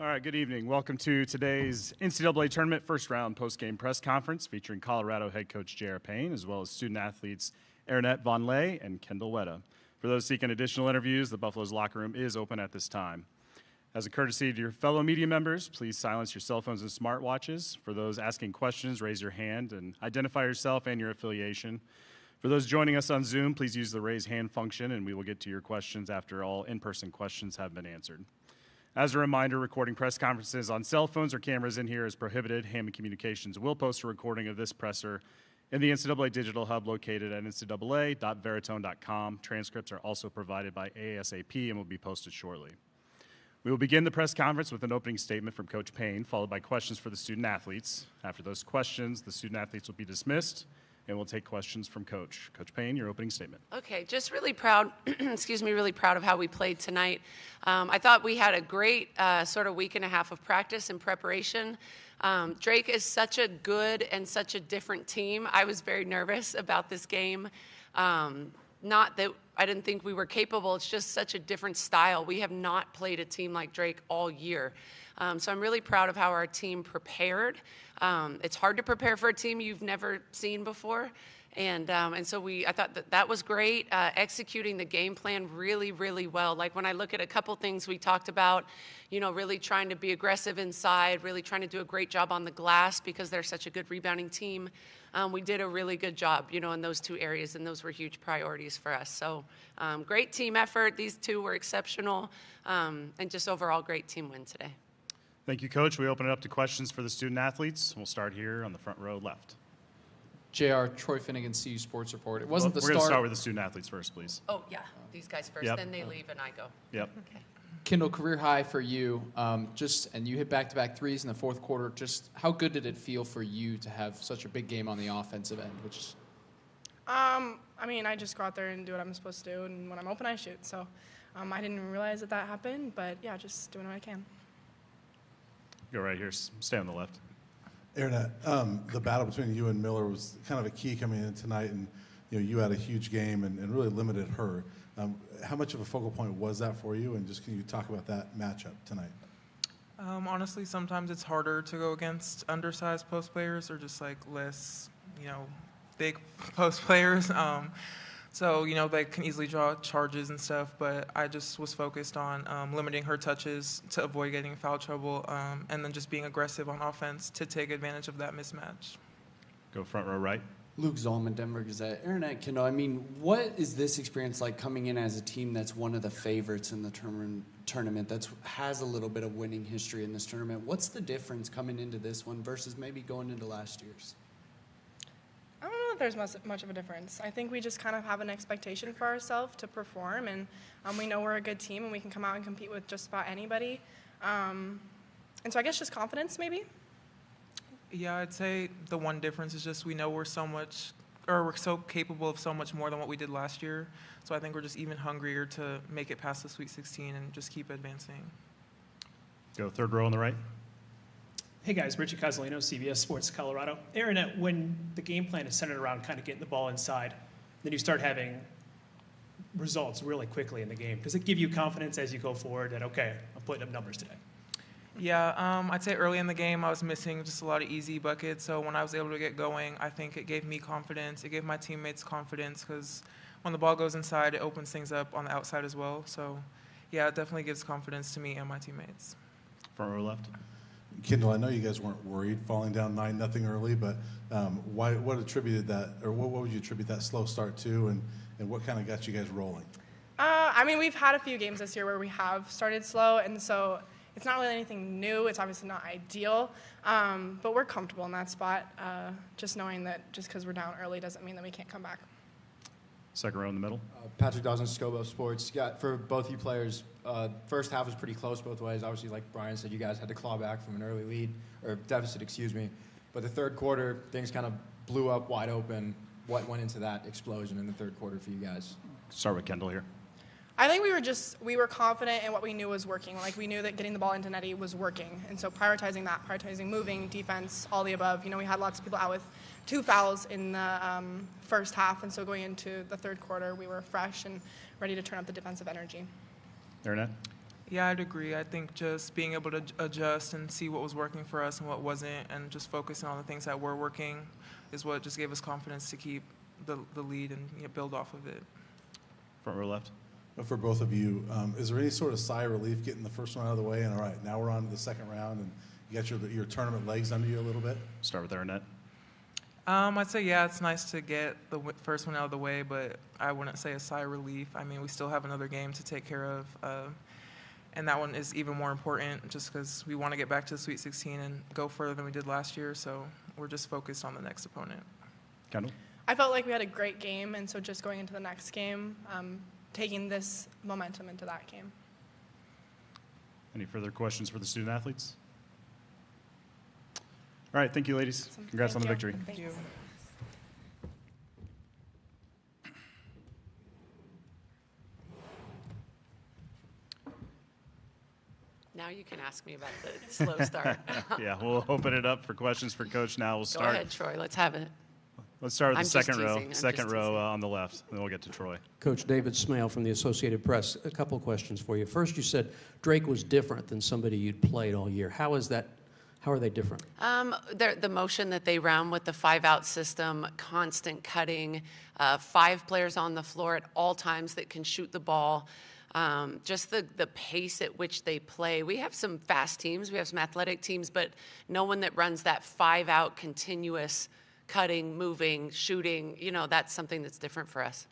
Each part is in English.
All right, good evening. Welcome to today's NCAA Tournament first round post-game press conference featuring Colorado head coach J.R. Payne, as well as student athletes Aaronette Von Lay and Kendall Wetta. For those seeking additional interviews, the Buffaloes locker room is open at this time. As a courtesy to your fellow media members, please silence your cell phones and smartwatches. For those asking questions, raise your hand and identify yourself and your affiliation. For those joining us on Zoom, please use the raise hand function and we will get to your questions after all in-person questions have been answered. As a reminder, recording press conferences on cell phones or cameras in here is prohibited. Hammond Communications will post a recording of this presser in the NCAA Digital Hub located at ncaa.veritone.com. Transcripts are also provided by ASAP and will be posted shortly. We will begin the press conference with an opening statement from Coach Payne, followed by questions for the student athletes. After those questions, the student athletes will be dismissed, and we'll take questions from Coach. Coach Payne, your opening statement. Okay, just really proud, really proud of how we played tonight. I thought we had a great sort of week and a half of practice and preparation. Drake is such a good and such a different team. I was very nervous about this game. Not that I didn't think we were capable, it's just such a different style. We have not played a team like Drake all year. So I'm really proud of how our team prepared. It's hard to prepare for a team you've never seen before. And so I thought that was great, executing the game plan really, really well. Like when I look at a couple things we talked about, you know, really trying to be aggressive inside, really trying to do a great job on the glass because they're such a good rebounding team. We did a really good job, you know, in those two areas, and those were huge priorities for us. So great team effort. These two were exceptional, and just overall great team win today. Thank you, Coach. We open it up to questions for the student athletes. We'll start here on the front row left. JR, Troy Finnegan, CU Sports Report. It We're wasn't the start. going to start with the student athletes first, please. Oh, yeah, these guys first, Yep. then they leave and I go. Yep. Okay. Kendall, career high for you. And you hit back-to-back threes in the fourth quarter. Just how good did it feel for you to have such a big game on the offensive end? I mean, I just go out there and do what I'm supposed to do, and when I'm open, I shoot. So I didn't even realize that happened, but yeah, just doing what I can. Go right here. Stay on the left. Aaronette, the battle between you and Miller was kind of a key coming in tonight, and you had a huge game and really limited her. How much of a focal point was that for you, and just can you talk about that matchup tonight? Honestly, sometimes it's harder to go against undersized post players or just like less, big post players. So, they can easily draw charges and stuff, but I just was focused on limiting her touches to avoid getting in foul trouble, and then just being aggressive on offense to take advantage of that mismatch. Go front row right. Luke Zollman, Denver Gazette. Aaronette, Kendall, I mean, what is this experience like coming in as a team that's one of the favorites in the tournament, that has a little bit of winning history in this tournament? What's the difference coming into this one versus maybe going into last year's? I don't know if there's much of a difference. I think we just kind of have an expectation for ourselves to perform, and we know we're a good team and we can come out and compete with just about anybody. And so I guess just confidence maybe. Yeah, I'd say the one difference is just we know we're so capable of so much more than what we did last year. So I think we're just even hungrier to make it past the Sweet 16 and just keep advancing. Go third row on the right. Hey guys, Richard Casalino, CBS Sports Colorado. Aaronette, when the game plan is centered around kind of getting the ball inside, then you start having results really quickly in the game. Does it give you confidence as you go forward that, okay, I'm putting up numbers today? Yeah, I'd say early in the game I was missing just a lot of easy buckets. So when I was able to get going, I think it gave me confidence. It gave my teammates confidence because when the ball goes inside, it opens things up on the outside as well. So, yeah, it definitely gives confidence to me and my teammates. Front row left. Kendall, I know you guys weren't worried falling down 9-0 early, but what would you attribute that slow start to, and what kind of got you guys rolling? I mean, we've had a few games this year where we have started slow, and so it's not really anything new. It's obviously not ideal, but we're comfortable in that spot, just knowing that just because we're down early doesn't mean that we can't come back. Second row in the middle. Patrick Dawson, Scobo Sports. For both you players, first half was pretty close both ways. Obviously, like Brian said, you guys had to claw back from an early lead, or deficit, excuse me. But the third quarter, things kind of blew up wide open. What went into that explosion in the third quarter for you guys? Start with Kendall here. I think we were confident in what we knew was working. Like, we knew that getting the ball into Nettie was working. And so prioritizing moving, defense, all the above. We had lots of people out with 2 fouls in the first half. And so going into the third quarter, we were fresh and ready to turn up the defensive energy. Aaronette? Yeah, I'd agree. I think just being able to adjust and see what was working for us and what wasn't, and just focusing on the things that were working is what just gave us confidence to keep the lead and build off of it. Front row left. For both of you, is there any sort of sigh of relief getting the first one out of the way? And all right, now we're on to the second round, and you got your tournament legs under you a little bit? Start with Arnett. I'd say, yeah, it's nice to get the first one out of the way, but I wouldn't say a sigh of relief. I mean, we still have another game to take care of, and that one is even more important just because we want to get back to the Sweet 16 and go further than we did last year, so we're just focused on the next opponent. Kendall. I felt like we had a great game, and so just going into the next game, taking this momentum into that game. Any further questions for the student athletes? All right, thank you, ladies. Awesome. Congrats on the Thank you. victory. Thank you. Now you can ask me about the slow start. Yeah, we'll open it up for questions for Coach now. We'll Go start. ahead, Troy. Let's have it. Let's start with I'm the just second row. teasing. I'm Second just row teasing. on the left, and then we'll get to Troy. Coach David Smale from the Associated Press. A couple of questions for you. First, you said Drake was different than somebody you'd played all year. How is that? How are they different? The motion that they run with the 5-out system, constant cutting, 5 players on the floor at all times that can shoot the ball. Just the pace at which they play. We have some fast teams, we have some athletic teams, but no one that runs that 5-out continuous cutting, moving, shooting, that's something that's different for us.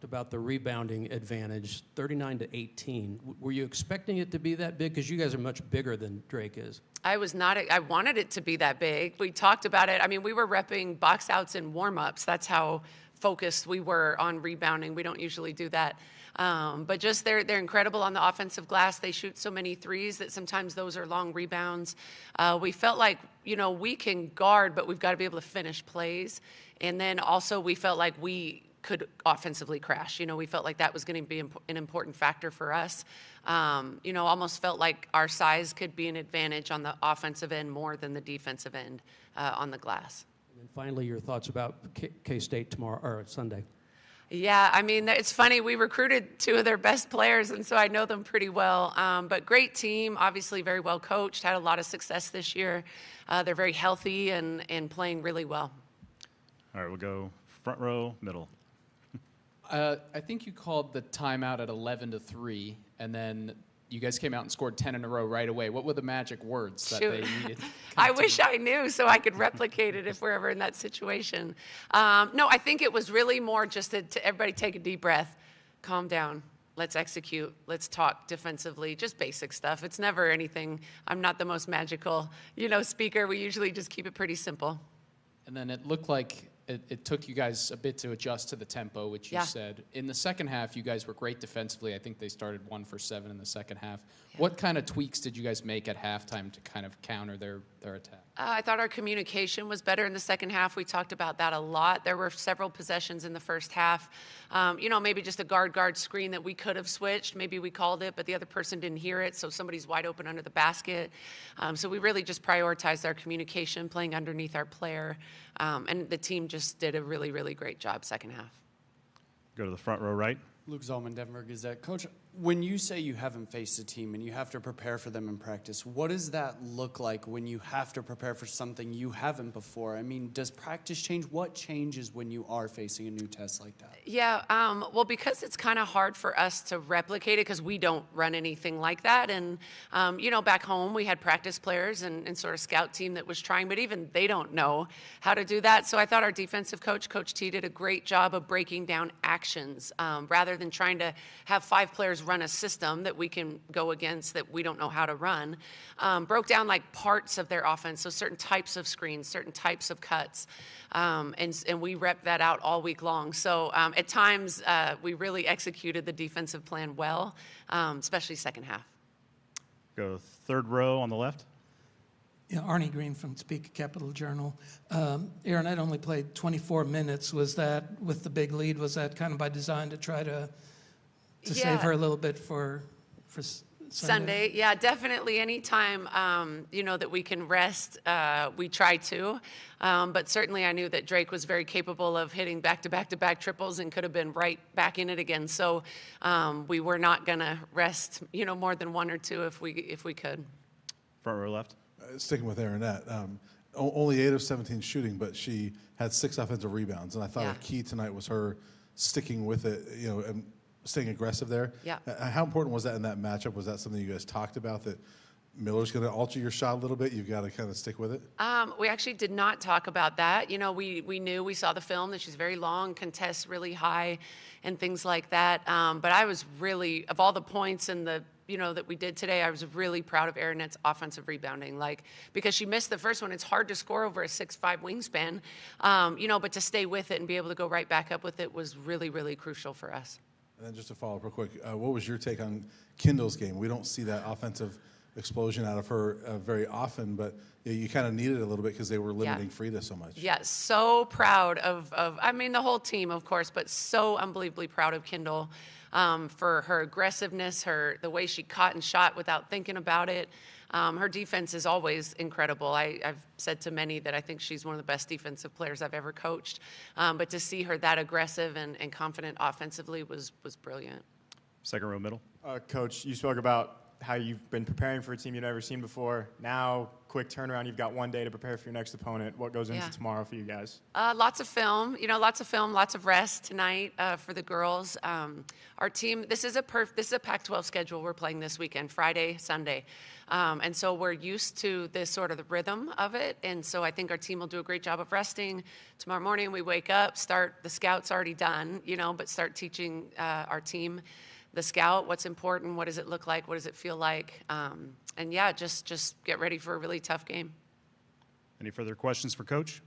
About the rebounding advantage, 39-18. Were you expecting it to be that big? Because you guys are much bigger than Drake is. I was not. I wanted it to be that big. We talked about it. I mean, we were repping box outs and warm-ups. That's how focused we were on rebounding. We don't usually do that. But just they're incredible on the offensive glass. They shoot so many threes that sometimes those are long rebounds. We felt like, we can guard, but we've got to be able to finish plays. And then also we felt like we could offensively crash. We felt like that was going to be an important factor for us. Almost felt like our size could be an advantage on the offensive end more than the defensive end on the glass. And then finally, your thoughts about K-State tomorrow or Sunday. Yeah, I mean, it's funny. We recruited 2 of their best players, and so I know them pretty well. But great team, obviously very well coached, had a lot of success this year. They're very healthy and playing really well. All right, we'll go front row, middle. I think you called the timeout at 11-3, and then you guys came out and scored 10 in a row right away. What were the magic words that they needed? I wish I knew so I could replicate it if we're ever in that situation. No, I think it was really more just to everybody take a deep breath, calm down, let's execute, let's talk defensively, just basic stuff. It's never anything. I'm not the most magical, speaker. We usually just keep it pretty simple. And then it looked like it took you guys a bit to adjust to the tempo, which you said. In the second half, you guys were great defensively. I think they started 1 for 7 in the second half. Yeah. What kind of tweaks did you guys make at halftime to kind of counter their attack? I thought our communication was better in the second half. We talked about that a lot. There were several possessions in the first half. Maybe just a guard screen that we could have switched. Maybe we called it, but the other person didn't hear it, so somebody's wide open under the basket. So we really just prioritized our communication, playing underneath our player. And the team just did a really, really great job second half. Go to the front row right. Luke Zolman, Denver Gazette. Coach, when you say you haven't faced a team and you have to prepare for them in practice, what does that look like when you have to prepare for something you haven't before? I mean, does practice change? What changes when you are facing a new test like that? Yeah, well, because it's kind of hard for us to replicate it because we don't run anything like that. And, back home we had practice players and sort of scout team that was trying, but even they don't know how to do that. So I thought our defensive coach, Coach T, did a great job of breaking down actions rather than trying to have 5 players run a system that we can go against that we don't know how to run. Broke down like parts of their offense, so certain types of screens, certain types of cuts, and we repped that out all week long. So at times we really executed the defensive plan well, especially second half. Go third row on the left. Yeah, Arnie Green from Topeka Capital Journal. Aaron, I'd only played 24 minutes. Was that, with the big lead, was that kind of by design to try to save her a little bit for Sunday, yeah, definitely. Anytime, that we can rest, we try to. But certainly I knew that Drake was very capable of hitting back-to-back-to-back triples and could have been right back in it again. So we were not going to rest, more than one or two if we could. Front row left. Sticking with Aronette, only 8 of 17 shooting, but she had 6 offensive rebounds. And I thought a key tonight was her sticking with it, and staying aggressive there. Yeah. How important was that in that matchup? Was that something you guys talked about, that Miller's going to alter your shot a little bit? You've got to kind of stick with it? We actually did not talk about that. We saw the film that she's very long, contests really high, and things like that. But I was really, of all the points and the that we did today, I was really proud of Aronette's offensive rebounding. Because she missed the first one, it's hard to score over a 6'5" wingspan, but to stay with it and be able to go right back up with it was really, really crucial for us. And then just to follow up real quick, what was your take on Kendall's game? We don't see that offensive explosion out of her very often, but you kind of needed it a little bit because they were limiting Frida so much. Yeah, so proud of the whole team, of course, but so unbelievably proud of Kendall for her aggressiveness, the way she caught and shot without thinking about it. Her defense is always incredible. I've said to many that I think she's one of the best defensive players I've ever coached. But to see her that aggressive and confident offensively was brilliant. Second row middle. Coach, you spoke about how you've been preparing for a team you've never seen before. Now, quick turnaround. You've got one day to prepare for your next opponent. What goes into tomorrow for you guys? Lots of film, lots of rest tonight for the girls. Our team, this is a Pac-12 schedule we're playing this weekend, Friday, Sunday. And so we're used to this sort of the rhythm of it. And so I think our team will do a great job of resting. Tomorrow morning we wake up, the scout's already done, but start teaching our team the scout, what's important, what does it look like, what does it feel like, and just get ready for a really tough game. Any further questions for Coach?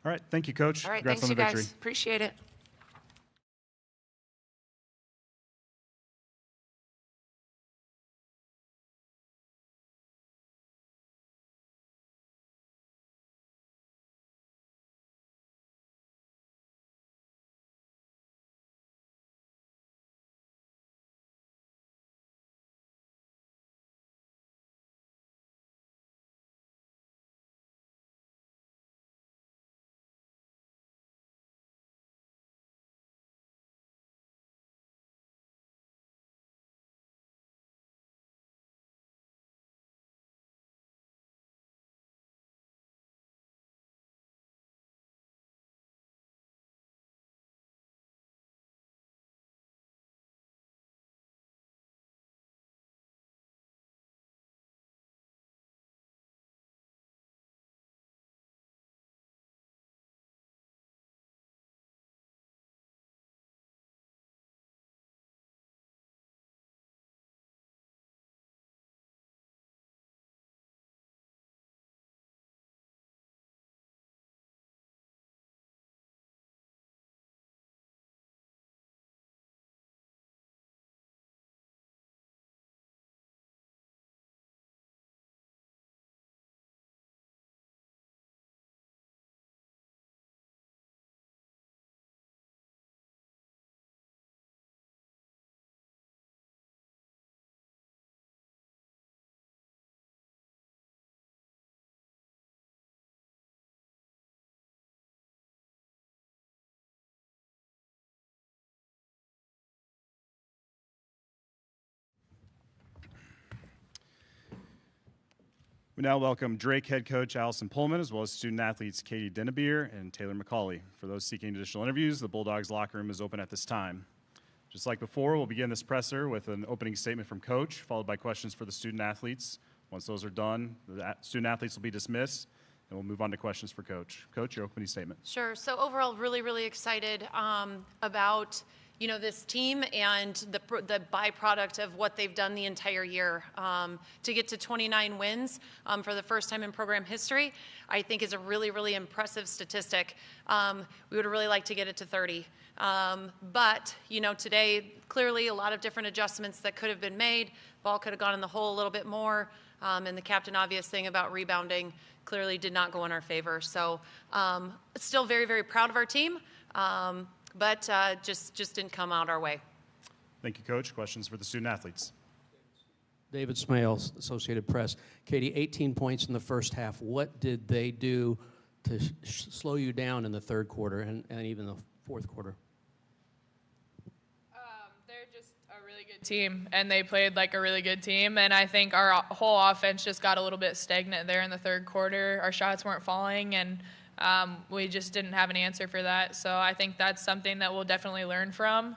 All right, thank you, Coach. All right, Congrats thanks, on the you victory. guys. Appreciate it. We now welcome Drake head coach Allison Pullman, as well as student athletes Katie Dennebeer and Taylor McCauley. For those seeking additional interviews, the Bulldogs locker room is open at this time. Just like before, we'll begin this presser with an opening statement from Coach, followed by questions for the student athletes. Once those are done, the student athletes will be dismissed, and we'll move on to questions for Coach. Coach, your opening statement. Sure. So overall, really, really excited about this team and the byproduct of what they've done the entire year. To get to 29 wins for the first time in program history, I think is a really, really impressive statistic. We would really like to get it to 30. But today, clearly a lot of different adjustments that could have been made. Ball could have gone in the hole a little bit more. And the captain obvious thing about rebounding clearly did not go in our favor. So still very, very proud of our team. But just didn't come out our way. Thank you, Coach. Questions for the student athletes? David Smale, Associated Press. Katie, 18 points in the first half. What did they do to slow you down in the third quarter and even the fourth quarter? They're just a really good team, and they played like a really good team. And I think our whole offense just got a little bit stagnant there in the third quarter. Our shots weren't falling, and we just didn't have an answer for that. So I think that's something that we'll definitely learn from.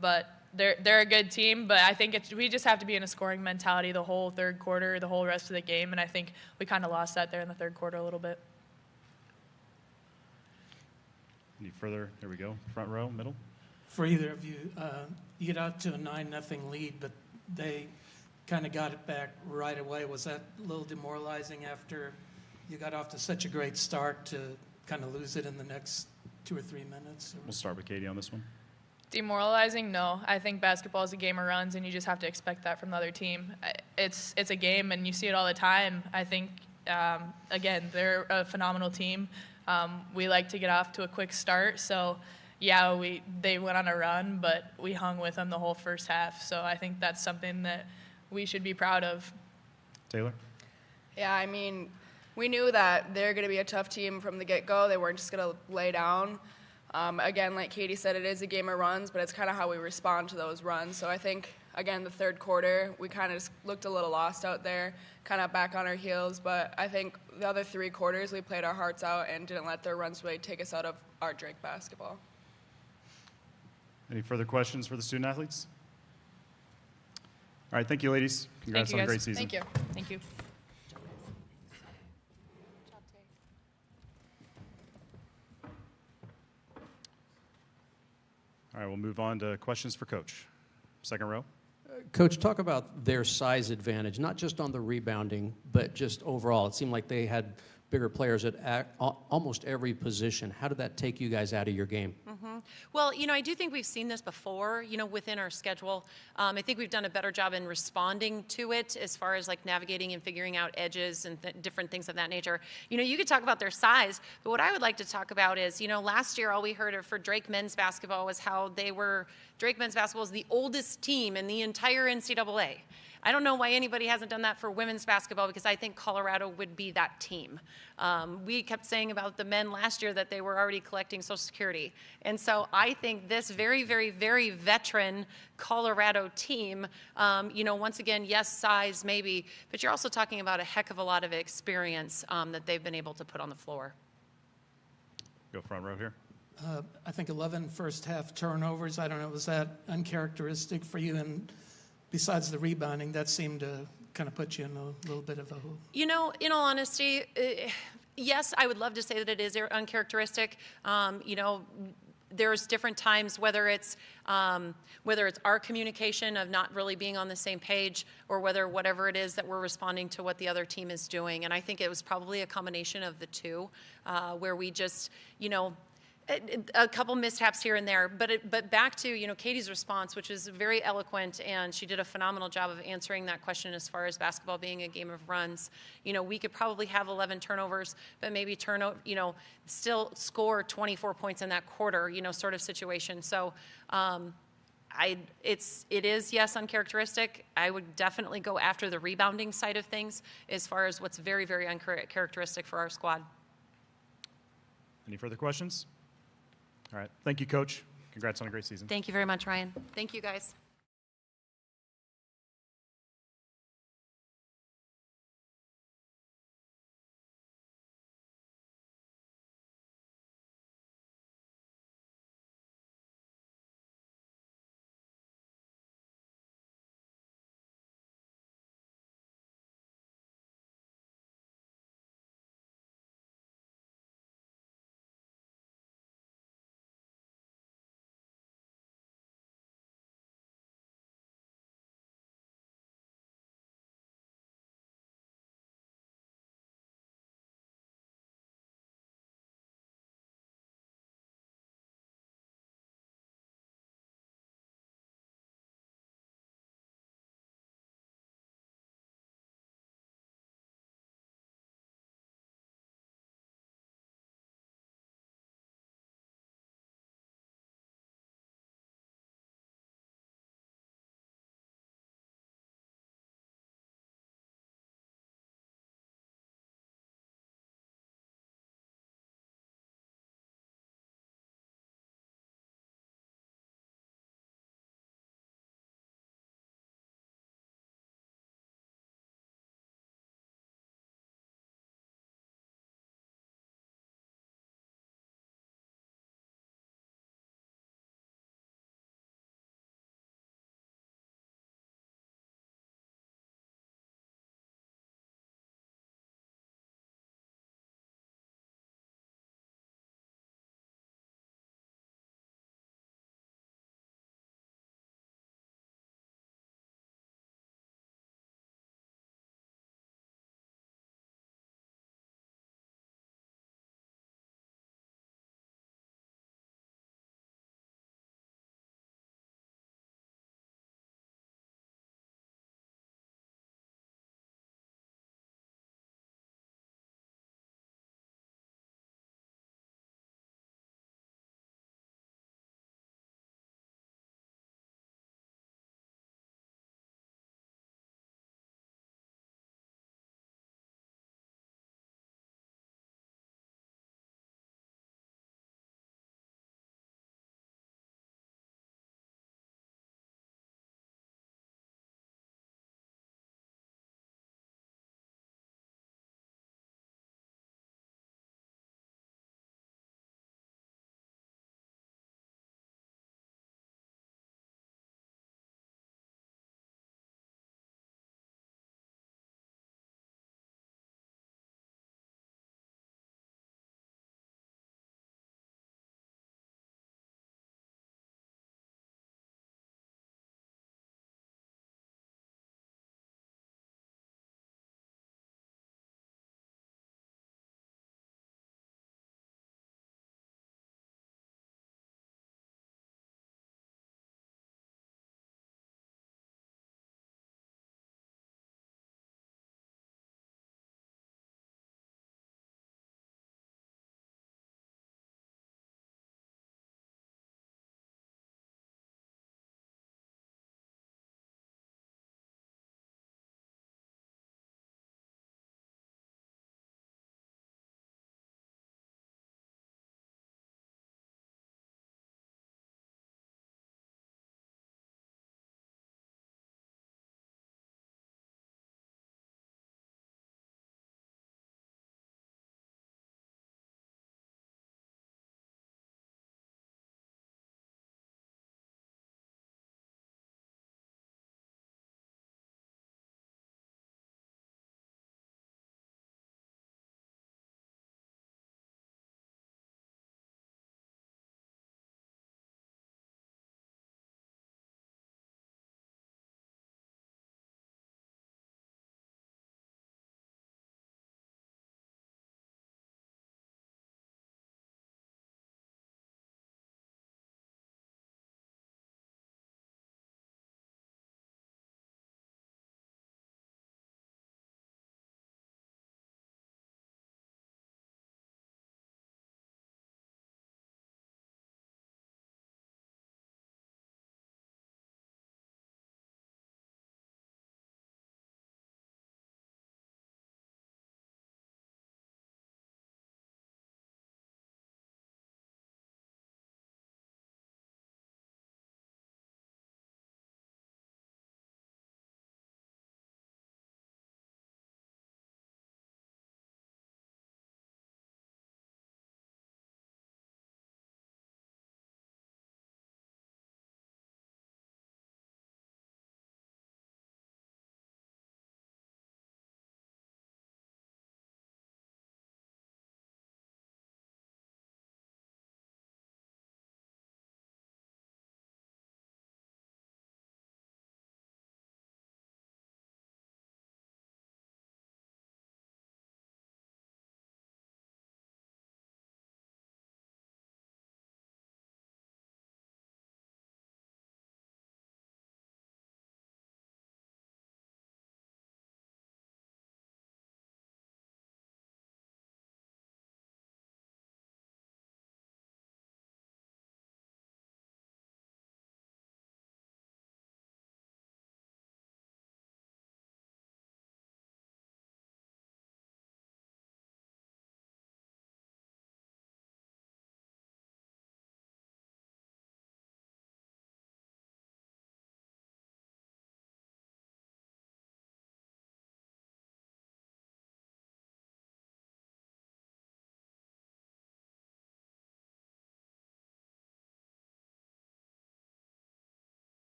But they're a good team, but I think we just have to be in a scoring mentality the whole third quarter, the whole rest of the game, and I think we kind of lost that there in the third quarter a little bit. Any further? There we go. Front row, middle. For either of you, you get out to a 9-0 lead, but they kind of got it back right away. Was that a little demoralizing after you got off to such a great start to kind of lose it in the next 2 or 3 minutes? We'll start with Katie on this one. Demoralizing? No. I think basketball is a game of runs, and you just have to expect that from the other team. It's a game, and you see it all the time. I think, again, they're a phenomenal team. We like to get off to a quick start, so yeah, they went on a run, but we hung with them the whole first half. So I think that's something that we should be proud of. Taylor? Yeah, I mean, we knew that they're going to be a tough team from the get-go. They weren't just going to lay down. Again, like Katie said, it is a game of runs, but it's kind of how we respond to those runs. So I think, again, the third quarter, we kind of just looked a little lost out there, kind of back on our heels. But I think the other 3 quarters, we played our hearts out and didn't let their runs really take us out of our Drake basketball. Any further questions for the student athletes? All right, thank you, ladies. Congrats on a great season. Thank you. Thank you. All right, we'll move on to questions for Coach. Second row. Coach, talk about their size advantage, not just on the rebounding, but just overall. It seemed like they had bigger players at almost every position. How did that take you guys out of your game? Well, I do think we've seen this before, within our schedule. I think we've done a better job in responding to it as far as like navigating and figuring out edges and different things of that nature. You could talk about their size, but what I would like to talk about is, last year all we heard for Drake men's basketball was how Drake men's basketball is the oldest team in the entire NCAA. I don't know why anybody hasn't done that for women's basketball, because I think Colorado would be that team. We kept saying about the men last year that they were already collecting Social Security. And so I think this very, very, very veteran Colorado team, once again, yes, size maybe, but you're also talking about a heck of a lot of experience that they've been able to put on the floor. Go front row here. I think 11 first half turnovers. I don't know, was that uncharacteristic for you? And besides the rebounding, that seemed to kind of put you in a little bit of a hole. In all honesty, yes, I would love to say that it is uncharacteristic. There's different times, whether it's our communication of not really being on the same page, or whatever it is that we're responding to what the other team is doing. And I think it was probably a combination of the two, where we just, a couple mishaps here and there, but back to Katie's response, which is very eloquent, and she did a phenomenal job of answering that question as far as basketball being a game of runs. We could probably have 11 turnovers, but maybe still score 24 points in that quarter, sort of situation. So it is, yes, uncharacteristic. I would definitely go after the rebounding side of things as far as what's very, very uncharacteristic for our squad. Any further questions? All right. Thank you, Coach. Congrats on a great season. Thank you very much, Ryan. Thank you, guys.